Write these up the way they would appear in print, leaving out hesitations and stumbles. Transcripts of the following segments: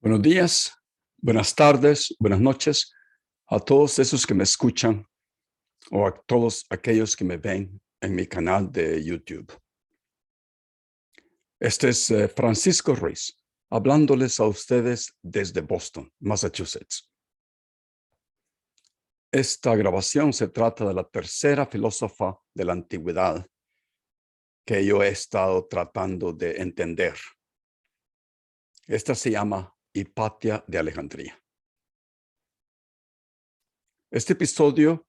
Buenos días, buenas tardes, buenas noches a todos esos que me escuchan o a todos aquellos que me ven en mi canal de YouTube. Este es Francisco Ruiz, hablándoles a ustedes desde Boston, Massachusetts. Esta grabación se trata de la tercera filósofa de la antigüedad que yo he estado tratando de entender. Esta se llama Hipatia de Alejandría. Este episodio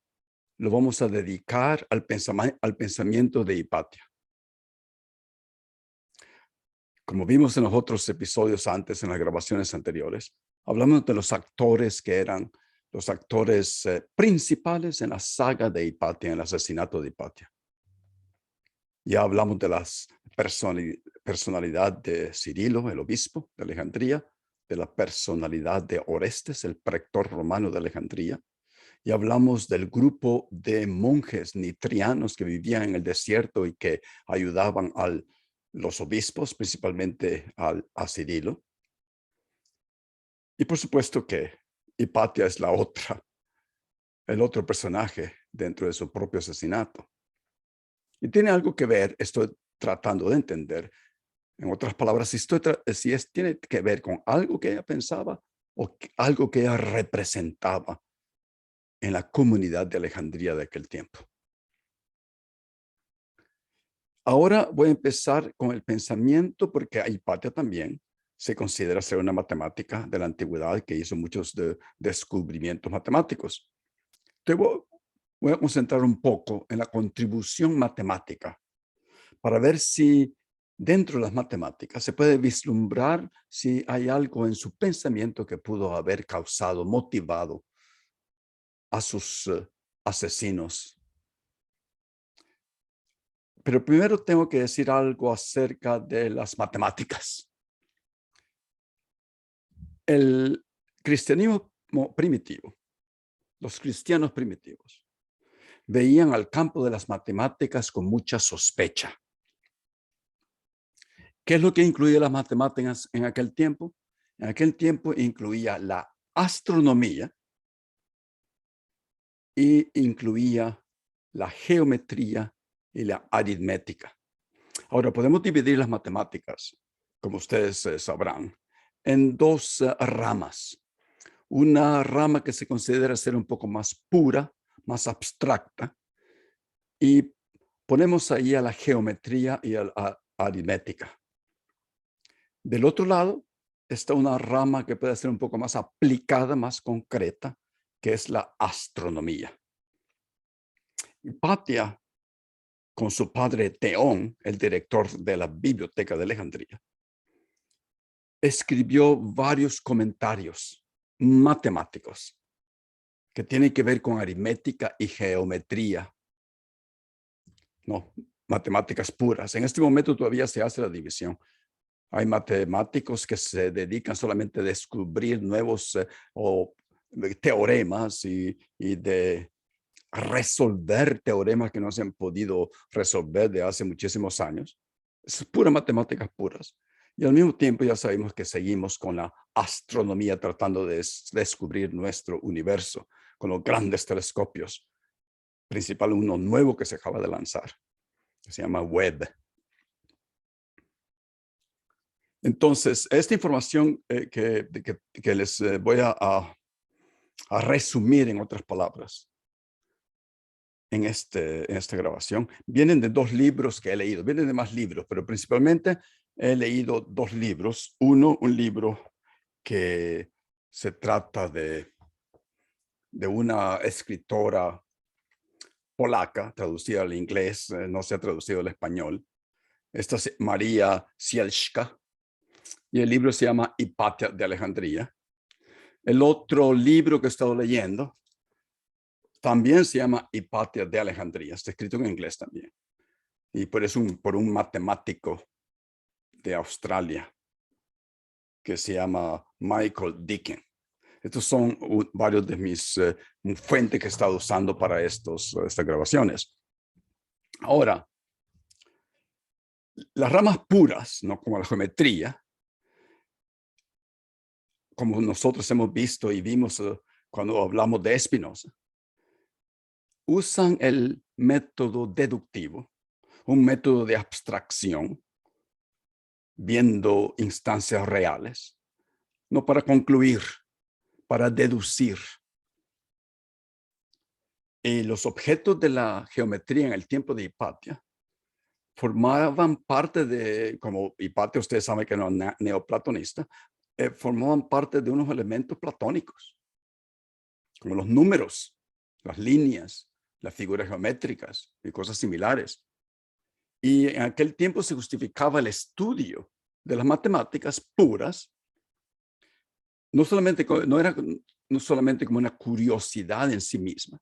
lo vamos a dedicar al pensamiento de Hipatia. Como vimos en los otros episodios antes, en las grabaciones anteriores, hablamos de los actores que eran los actores principales en la saga de Hipatia, en el asesinato de Hipatia. Ya hablamos de la personalidad de Cirilo, el obispo de Alejandría, de la personalidad de Orestes, el pretor romano de Alejandría, y hablamos del grupo de monjes nitrianos que vivían en el desierto y que ayudaban a los obispos, principalmente a Cirilo. Y por supuesto que Hipatia es el otro personaje dentro de su propio asesinato. Y tiene algo que ver, estoy tratando de entender, en otras palabras, tiene que ver con algo que ella pensaba o algo que ella representaba en la comunidad de Alejandría de aquel tiempo. Ahora voy a empezar con el pensamiento, porque Hipatia también se considera ser una matemática de la antigüedad que hizo muchos descubrimientos matemáticos. Entonces voy a concentrar un poco en la contribución matemática para ver si dentro de las matemáticas se puede vislumbrar si hay algo en su pensamiento que pudo haber causado, motivado a sus asesinos. Pero primero tengo que decir algo acerca de las matemáticas. El cristianismo primitivo, los cristianos primitivos, veían al campo de las matemáticas con mucha sospecha. ¿Qué es lo que incluía las matemáticas en aquel tiempo? En aquel tiempo incluía la astronomía y incluía la geometría y la aritmética. Ahora, podemos dividir las matemáticas, como ustedes sabrán, en dos ramas. Una rama que se considera ser un poco más pura, más abstracta, y ponemos ahí a la geometría y a la aritmética. Del otro lado está una rama que puede ser un poco más aplicada, más concreta, que es la astronomía. Hipatia, con su padre Teón, el director de la Biblioteca de Alejandría, escribió varios comentarios matemáticos que tienen que ver con aritmética y geometría. No, matemáticas puras. En este momento todavía se hace la división. Hay matemáticos que se dedican solamente a descubrir nuevos teoremas y de resolver teoremas que no se han podido resolver de hace muchísimos años. Es pura matemáticas puras. Y al mismo tiempo ya sabemos que seguimos con la astronomía tratando de descubrir nuestro universo con los grandes telescopios, principal uno nuevo que se acaba de lanzar, que se llama Webb. Entonces, esta información que les voy a resumir en otras palabras en esta grabación, vienen de dos libros que he leído. Vienen de más libros, pero principalmente he leído dos libros. Uno, un libro que se trata de una escritora polaca, traducida al inglés, no se ha traducido al español. Esta es María Sielska, y el libro se llama Hipatia de Alejandría. El otro libro que he estado leyendo también se llama Hipatia de Alejandría, está escrito en inglés también, y por un matemático de Australia que se llama Michael Deakin. Estos son varios de mis fuentes que he estado usando para estas grabaciones. Ahora, las ramas puras, no como la geometría, como nosotros hemos visto y vimos cuando hablamos de Spinoza, usan el método deductivo, un método de abstracción, viendo instancias reales, no para concluir, para deducir. Y los objetos de la geometría en el tiempo de Hipatia formaban parte de, como Hipatia ustedes saben que no es neoplatonista, formaban parte de unos elementos platónicos, como los números, las líneas, las figuras geométricas y cosas similares. Y en aquel tiempo se justificaba el estudio de las matemáticas puras, no solamente como una curiosidad en sí misma,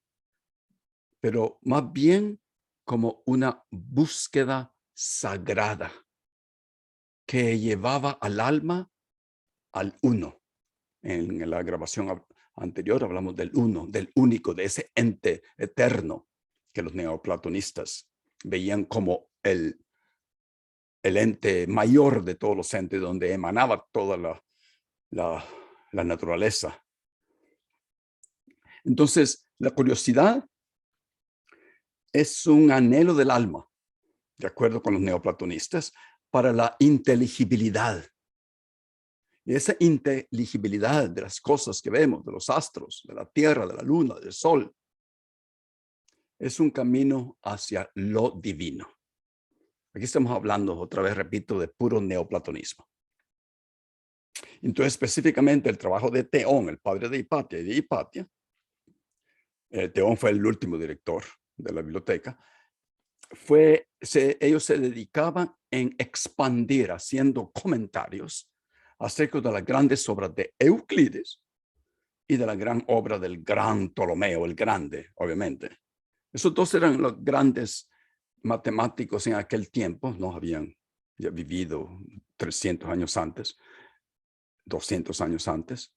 pero más bien como una búsqueda sagrada que llevaba al alma al uno. En la grabación anterior hablamos del uno, del único, de ese ente eterno que los neoplatonistas veían como el ente mayor de todos los entes, donde emanaba toda la naturaleza. Entonces, la curiosidad es un anhelo del alma, de acuerdo con los neoplatonistas, para la inteligibilidad. Y esa inteligibilidad de las cosas que vemos, de los astros, de la tierra, de la luna, del sol, es un camino hacia lo divino. Aquí estamos hablando, otra vez repito, de puro neoplatonismo. Entonces, específicamente el trabajo de Theón, el padre de Hipatia y de Hipatia, Theón fue el último director de la biblioteca, ellos se dedicaban en expandir, haciendo comentarios acerca de las grandes obras de Euclides y de la gran obra del gran Ptolomeo, el Grande, obviamente. Esos dos eran los grandes matemáticos en aquel tiempo, no habían ya vivido 300 años antes, 200 años antes.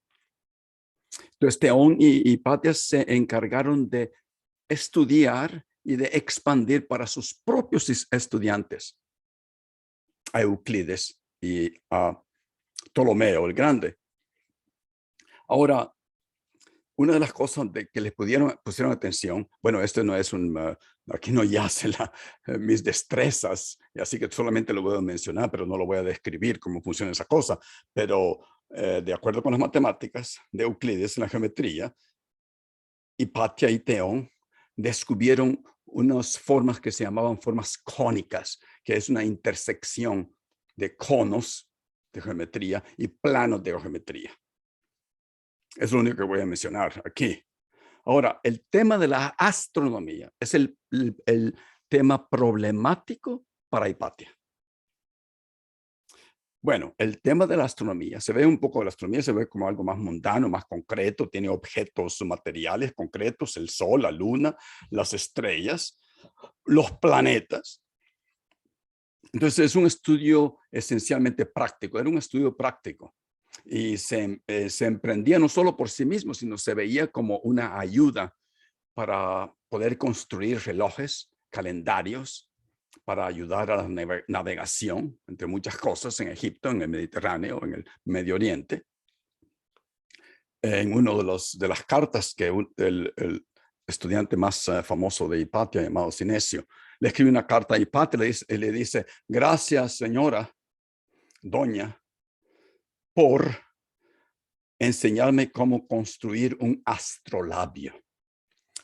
Entonces, Theón y Hipatia se encargaron de estudiar y de expandir para sus propios estudiantes a Euclides y a Ptolomeo el Grande. Ahora, una de las cosas que les pusieron atención, bueno, este no es aquí no yace mis destrezas, y así que solamente lo voy a mencionar, pero no lo voy a describir cómo funciona esa cosa, pero de acuerdo con las matemáticas de Euclides en la geometría, Hipatia y Theón descubrieron unas formas que se llamaban formas cónicas, que es una intersección de conos de geometría y planos de geometría. Es lo único que voy a mencionar aquí. Ahora, el tema de la astronomía es el tema problemático para Hipatia. Bueno, el tema de la astronomía, se ve un poco de la astronomía, se ve como algo más mundano, más concreto, tiene objetos materiales concretos, el sol, la luna, las estrellas, los planetas. Entonces es un estudio esencialmente práctico, era un estudio práctico y se emprendía no solo por sí mismo, sino se veía como una ayuda para poder construir relojes, calendarios, para ayudar a la navegación, entre muchas cosas, en Egipto, en el Mediterráneo, en el Medio Oriente. En una de las cartas que el estudiante más famoso de Hipatia, llamado Sinesio, le escribe una carta a Hipatia y le dice, gracias, señora, doña, por enseñarme cómo construir un astrolabio.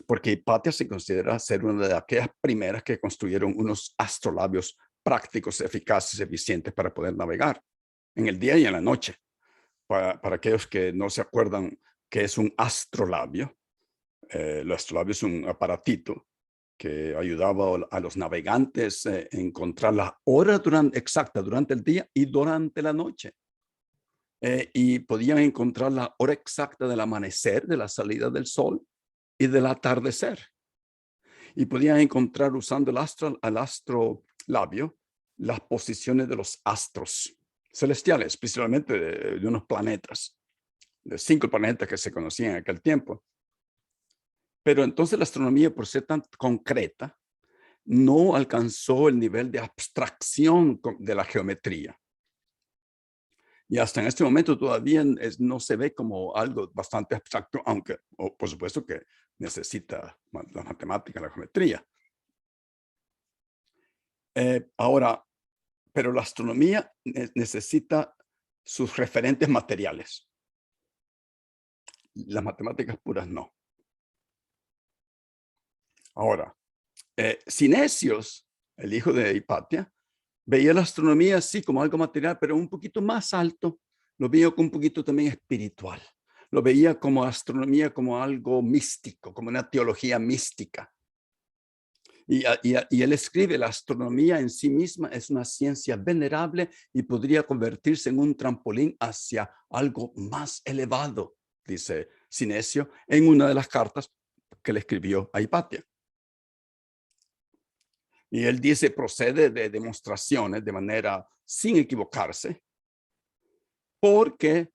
Porque Hipatia se considera ser una de aquellas primeras que construyeron unos astrolabios prácticos, eficaces, eficientes para poder navegar en el día y en la noche. Para aquellos que no se acuerdan qué es un astrolabio, el astrolabio es un aparatito que ayudaba a los navegantes a encontrar la hora exacta durante el día y durante la noche. Y podían encontrar la hora exacta del amanecer, de la salida del sol y del atardecer. Y podían encontrar usando el astrolabio las posiciones de los astros celestiales, especialmente de unos planetas, de 5 planetas que se conocían en aquel tiempo. Pero entonces la astronomía, por ser tan concreta, no alcanzó el nivel de abstracción de la geometría. Y hasta en este momento todavía no se ve como algo bastante abstracto, aunque por supuesto que necesita la matemática, la geometría. Ahora, pero la astronomía necesita sus referentes materiales. Las matemáticas puras no. Ahora, Cinesios, el hijo de Hipatia, veía la astronomía así como algo material, pero un poquito más alto. Lo veía como un poquito también espiritual. Lo veía como astronomía, como algo místico, como una teología mística. Y él escribe, la astronomía en sí misma es una ciencia venerable y podría convertirse en un trampolín hacia algo más elevado, dice Cinesio, en una de las cartas que le escribió a Hipatia. Y él dice, procede de demostraciones de manera sin equivocarse, porque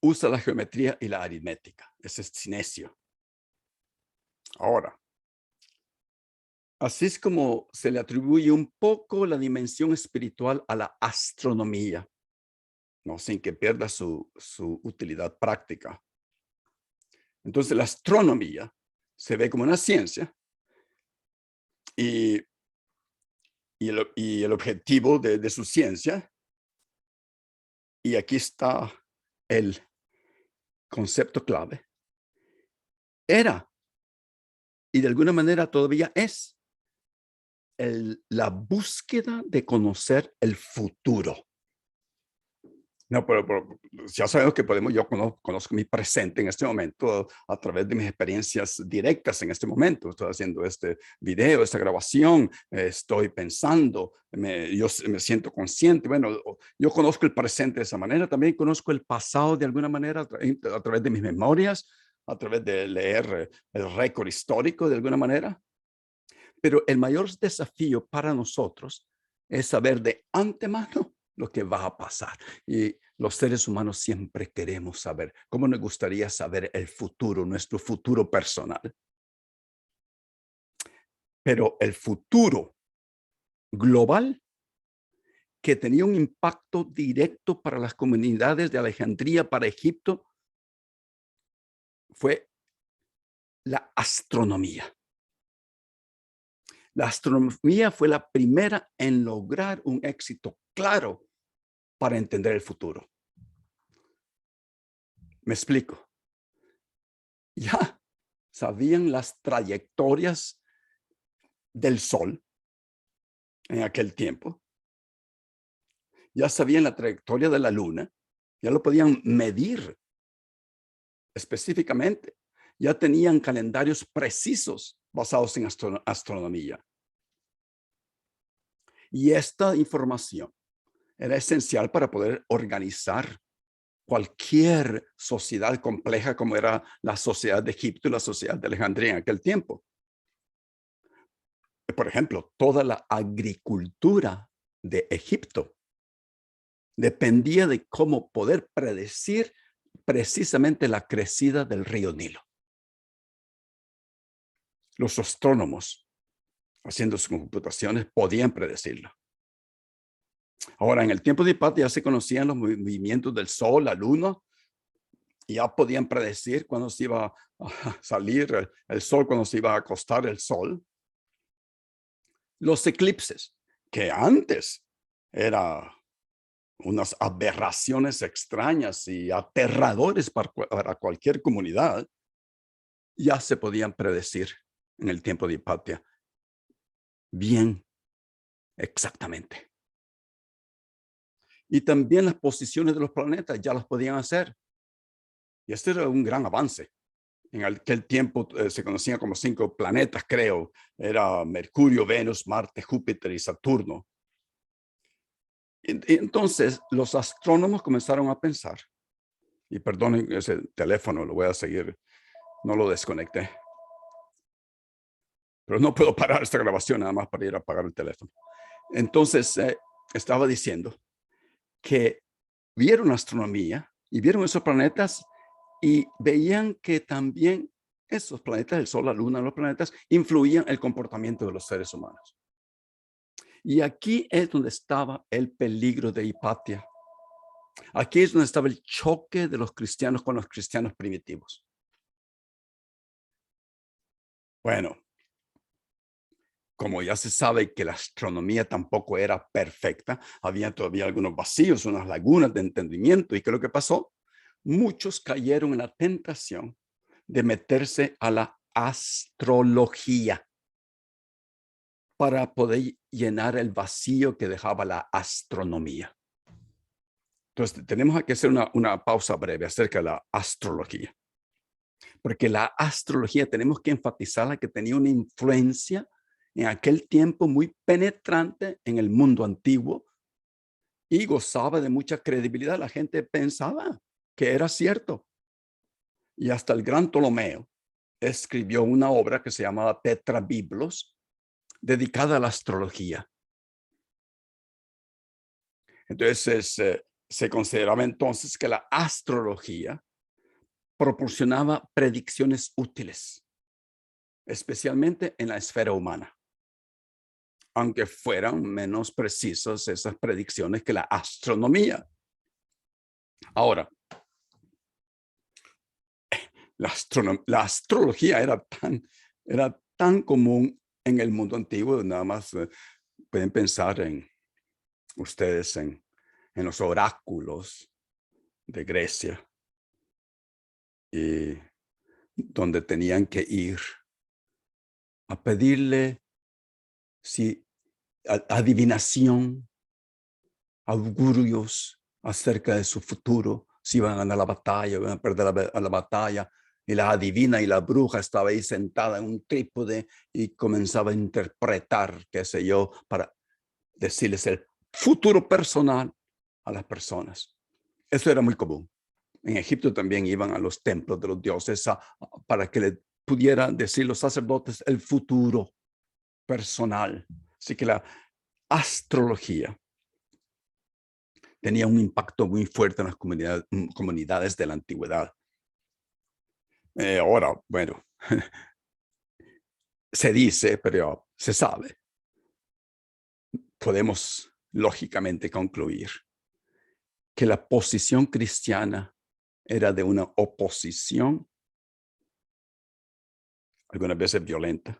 usa la geometría y la aritmética. Ese es Cinesio. Ahora, así es como se le atribuye un poco la dimensión espiritual a la astronomía, ¿no? Sin que pierda su utilidad práctica. Entonces, la astronomía se ve como una ciencia y el objetivo de su ciencia, y aquí está el concepto clave, era y de alguna manera todavía es la búsqueda de conocer el futuro. No, pero ya sabemos que yo conozco mi presente en este momento a través de mis experiencias directas en este momento. Estoy haciendo este video, esta grabación, estoy pensando, yo me siento consciente. Bueno, yo conozco el presente de esa manera, también conozco el pasado de alguna manera a través de mis memorias, a través de leer el récord histórico de alguna manera. Pero el mayor desafío para nosotros es saber de antemano lo que va a pasar. Y los seres humanos siempre queremos saber. ¿Cómo nos gustaría saber el futuro, nuestro futuro personal? Pero el futuro global que tenía un impacto directo para las comunidades de Alejandría, para Egipto, fue la astronomía. La astronomía fue la primera en lograr un éxito claro para entender el futuro. Me explico. Ya sabían las trayectorias del Sol en aquel tiempo. Ya sabían la trayectoria de la Luna. Ya lo podían medir específicamente. Ya tenían calendarios precisos basados en astronomía. Y esta información era esencial para poder organizar cualquier sociedad compleja como era la sociedad de Egipto y la sociedad de Alejandría en aquel tiempo. Por ejemplo, toda la agricultura de Egipto dependía de cómo poder predecir precisamente la crecida del río Nilo. Los astrónomos, haciendo sus computaciones, podían predecirlo. Ahora, en el tiempo de Hipatia ya se conocían los movimientos del Sol, la Luna, y ya podían predecir cuándo se iba a salir el Sol, cuándo se iba a acostar el Sol. Los eclipses, que antes era unas aberraciones extrañas y aterradores para cualquier comunidad, ya se podían predecir en el tiempo de Hipatia bien, exactamente. Y también las posiciones de los planetas ya las podían hacer. Y este era un gran avance. En aquel tiempo se conocían como 5 planetas, creo. Era Mercurio, Venus, Marte, Júpiter y Saturno. Y entonces los astrónomos comenzaron a pensar, y perdonen ese teléfono, lo voy a seguir, no lo desconecté. Pero no puedo parar esta grabación nada más para ir a apagar el teléfono. Entonces, estaba diciendo que vieron astronomía y vieron esos planetas y veían que también esos planetas, el Sol, la Luna, los planetas, influían el comportamiento de los seres humanos. Y aquí es donde estaba el peligro de Hipatia. Aquí es donde estaba el choque de los cristianos con los cristianos primitivos. Bueno, como ya se sabe que la astronomía tampoco era perfecta, había todavía algunos vacíos, unas lagunas de entendimiento. ¿Y qué es lo que pasó? Muchos cayeron en la tentación de meterse a la astrología para poder llenar el vacío que dejaba la astronomía. Entonces, tenemos que hacer una pausa breve acerca de la astrología. Porque la astrología tenemos que enfatizarla que tenía una influencia en aquel tiempo muy penetrante en el mundo antiguo y gozaba de mucha credibilidad. La gente pensaba que era cierto. Y hasta el gran Ptolomeo escribió una obra que se llamaba Tetrabiblos, dedicada a la astrología. Entonces, se consideraba entonces que la astrología proporcionaba predicciones útiles, especialmente en la esfera humana, aunque fueran menos precisas esas predicciones que la astronomía. Ahora, la astrología era tan común en el mundo antiguo, nada más pueden pensar en ustedes en los oráculos de Grecia, y donde tenían que ir a pedirle si adivinación, augurios acerca de su futuro, si iban a ganar la batalla, iban a perder la batalla. Y la adivina y la bruja estaba ahí sentada en un trípode y comenzaba a interpretar, qué sé yo, para decirles el futuro personal a las personas. Eso era muy común. En Egipto también iban a los templos de los dioses para que le pudieran decir los sacerdotes el futuro personal. Así que la astrología tenía un impacto muy fuerte en las comunidades de la antigüedad. Ahora, bueno, se dice, pero se sabe. Podemos lógicamente concluir que la posición cristiana era de una oposición, algunas veces violenta,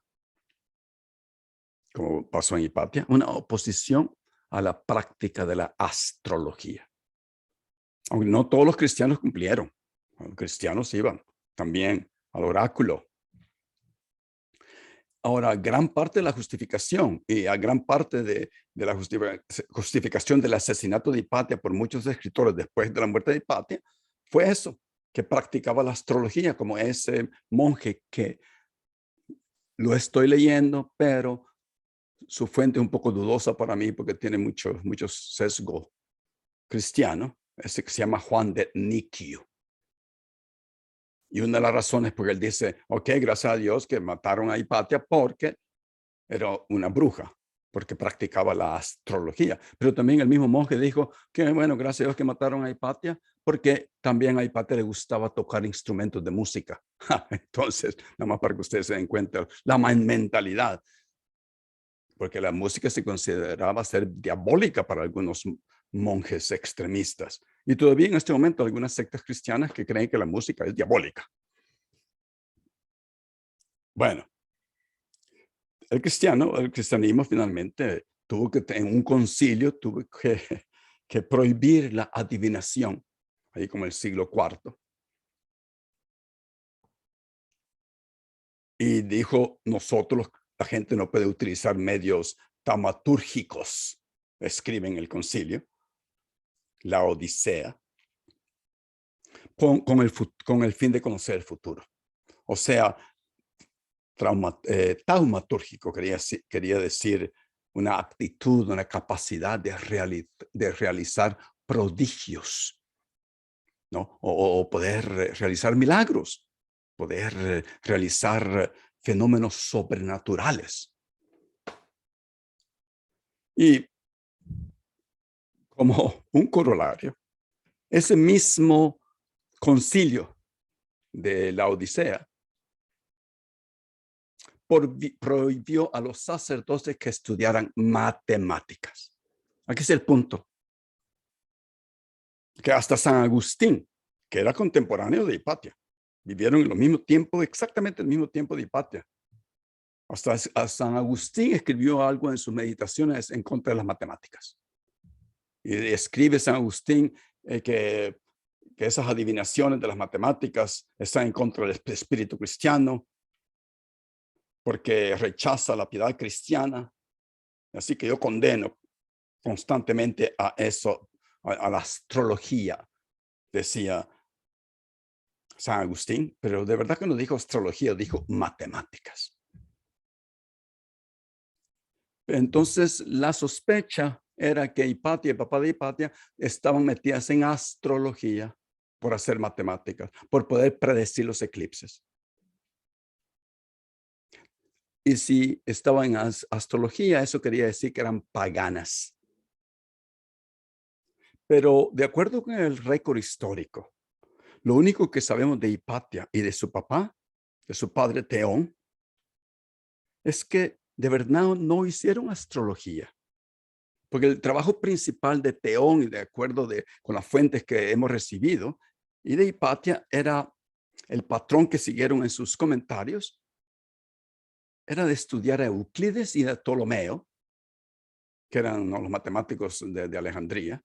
como pasó en Hipatia, una oposición a la práctica de la astrología. Aunque no todos los cristianos cumplieron, los cristianos iban también al oráculo. Ahora, gran parte de la justificación y a gran parte de la justificación del asesinato de Hipatia por muchos escritores después de la muerte de Hipatia fue eso, que practicaba la astrología, como ese monje que lo estoy leyendo, pero su fuente es un poco dudosa para mí porque tiene mucho sesgo cristiano, ese que se llama Juan de Niquio. Y una de las razones porque él dice, ok, gracias a Dios que mataron a Hipatia porque era una bruja, porque practicaba la astrología. Pero también el mismo monje dijo que, bueno, gracias a Dios que mataron a Hipatia, porque también a Hipatia le gustaba tocar instrumentos de música. Entonces, nada más para que ustedes se den cuenta, la mentalidad, porque la música se consideraba ser diabólica para algunos monjes extremistas. Y todavía en este momento hay algunas sectas cristianas que creen que la música es diabólica. Bueno, el cristianismo finalmente tuvo que, en un concilio, tuvo que prohibir la adivinación, ahí como el siglo IV. Y dijo, nosotros, la gente no puede utilizar medios taumatúrgicos, escribe en el concilio, la Odisea, con el fin de conocer el futuro. O sea, taumatúrgico quería decir una aptitud, una capacidad de realizar prodigios, ¿no? O poder realizar milagros, poder realizar fenómenos sobrenaturales. Y como un corolario, ese mismo concilio de la Odisea prohibió a los sacerdotes que estudiaran matemáticas. Aquí es el punto. que hasta San Agustín, que era contemporáneo de Hipatia, vivieron en el mismo tiempo, exactamente el mismo tiempo de Hipatia. Hasta San Agustín escribió algo en sus meditaciones en contra de las matemáticas. Y escribe San Agustín que esas adivinaciones de las matemáticas están en contra del espíritu cristiano, porque rechaza la piedad cristiana. Así que yo condeno constantemente a eso, a la astrología, decía San Agustín, pero de verdad que no dijo astrología, dijo matemáticas. Entonces, la sospecha era que Hipatia, el papá de Hipatia, estaban metidas en astrología por hacer matemáticas, por poder predecir los eclipses. Y si estaban en astrología, eso quería decir que eran paganas. Pero de acuerdo con el récord histórico, lo único que sabemos de Hipatia y de su papá, de su padre Teón, es que de verdad no hicieron astrología. Porque el trabajo principal de Teón, y de acuerdo con las fuentes que hemos recibido, y de Hipatia, era el patrón que siguieron en sus comentarios, era de estudiar a Euclides y a Ptolomeo, que eran los matemáticos de Alejandría,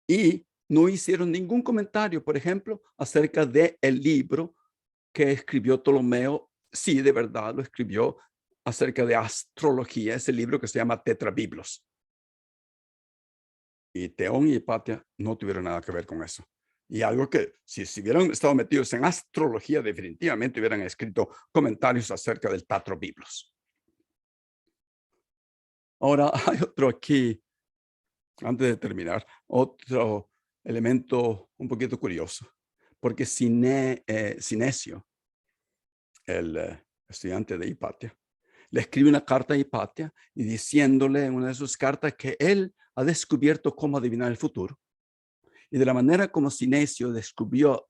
y no hicieron ningún comentario, por ejemplo, acerca del libro que escribió Ptolomeo. Sí, de verdad lo escribió acerca de astrología, ese libro que se llama Tetrabiblos. Y Teón y Hipatia no tuvieron nada que ver con eso. Y algo que, si hubieran estado metidos en astrología, definitivamente hubieran escrito comentarios acerca del Tetrabiblos. Ahora, hay otro aquí, antes de terminar, otro elemento un poquito curioso, porque Sinesio, el estudiante de Hipatia, le escribe una carta a Hipatia y diciéndole en una de sus cartas que él ha descubierto cómo adivinar el futuro. Y de la manera como Sinesio descubrió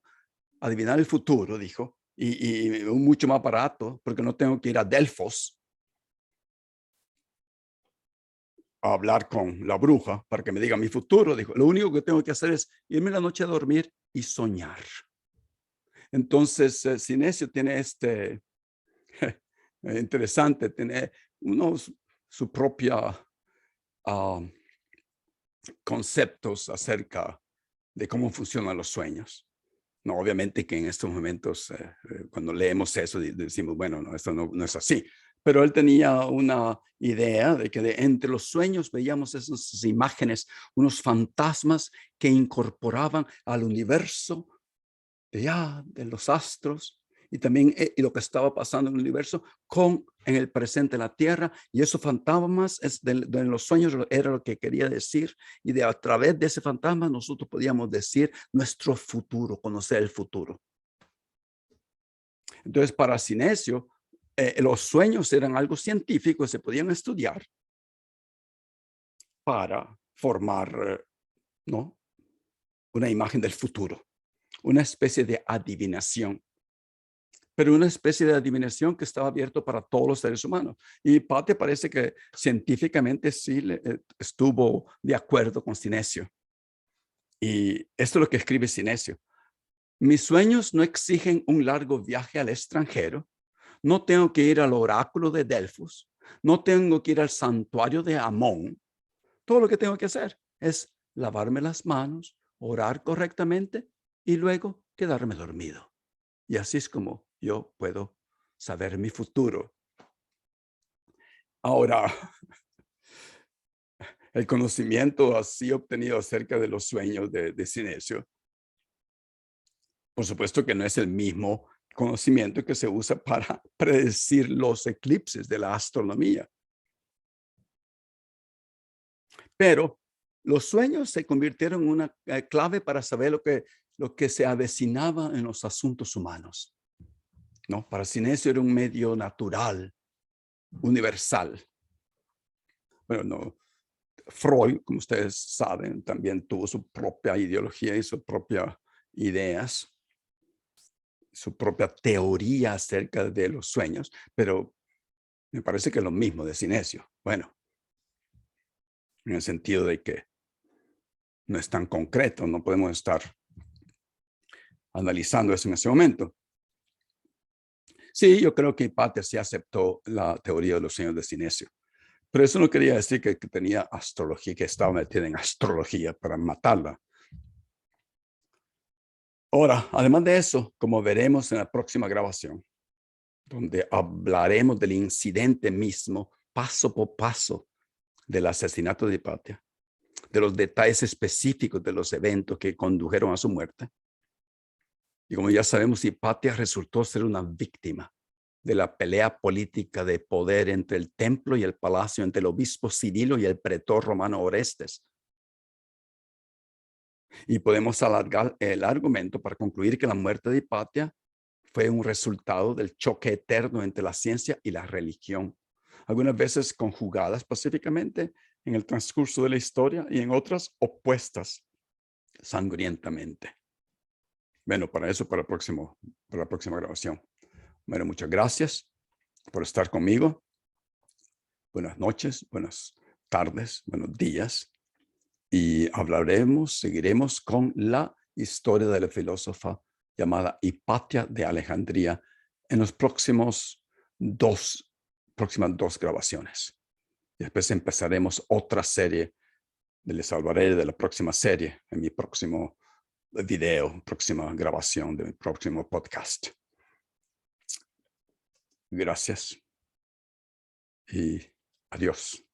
adivinar el futuro, dijo, y mucho más barato, porque no tengo que ir a Delfos a hablar con la bruja para que me diga mi futuro, dijo, lo único que tengo que hacer es irme la noche a dormir y soñar. Entonces, Sinesio tiene interesante, tiene su propia conceptos acerca de cómo funcionan los sueños. No, obviamente que en estos momentos, cuando leemos eso, decimos, bueno, no, esto no es así. Pero él tenía una idea de que entre los sueños veíamos esas imágenes, unos fantasmas que incorporaban al universo de los astros y también lo que estaba pasando en el universo en el presente la tierra, y esos fantasmas de los sueños era lo que quería decir, y a través de ese fantasma nosotros podíamos decir nuestro futuro, conocer el futuro. Entonces, para Sinesio, los sueños eran algo científico, se podían estudiar para formar, ¿no?, una imagen del futuro, una especie de adivinación, pero una especie de adivinación que estaba abierto para todos los seres humanos. Y Hipatia parece que científicamente sí estuvo de acuerdo con Sinesio. Y esto es lo que escribe Sinesio. Mis sueños no exigen un largo viaje al extranjero. No tengo que ir al oráculo de Delfos. No tengo que ir al santuario de Amón. Todo lo que tengo que hacer es lavarme las manos, orar correctamente y luego quedarme dormido. Y así es como yo puedo saber mi futuro. Ahora, el conocimiento así obtenido acerca de los sueños de Sinesio, por supuesto que no es el mismo conocimiento que se usa para predecir los eclipses de la astronomía. Pero los sueños se convirtieron en una clave para saber lo que se avecinaba en los asuntos humanos, ¿no? Para Sinesio era un medio natural, universal. Bueno, no, Freud, como ustedes saben, también tuvo su propia ideología y sus propias ideas, su propia teoría acerca de los sueños, pero me parece que es lo mismo de Sinesio. Bueno, en el sentido de que no es tan concreto, no podemos estar analizando eso en ese momento. Sí, yo creo que Hipatia sí aceptó la teoría de los sueños de Sinesio, pero eso no quería decir que tenía astrología, que estaba metida en astrología para matarla. Ahora, además de eso, como veremos en la próxima grabación, donde hablaremos del incidente mismo, paso por paso, del asesinato de Hipatia, de los detalles específicos de los eventos que condujeron a su muerte. Y como ya sabemos, Hipatia resultó ser una víctima de la pelea política de poder entre el templo y el palacio, entre el obispo Cirilo y el pretor romano Orestes. Y podemos alargar el argumento para concluir que la muerte de Hipatia fue un resultado del choque eterno entre la ciencia y la religión, algunas veces conjugadas pacíficamente en el transcurso de la historia y en otras opuestas sangrientamente. Bueno, para eso, para la próxima grabación. Bueno, muchas gracias por estar conmigo. Buenas noches, buenas tardes, buenos días. Y seguiremos con la historia de la filósofa llamada Hipatia de Alejandría en los próximas dos grabaciones. Y después empezaremos otra serie. Les hablaré de la próxima serie en mi próximo video, próxima grabación de mi próximo podcast. Gracias y adiós.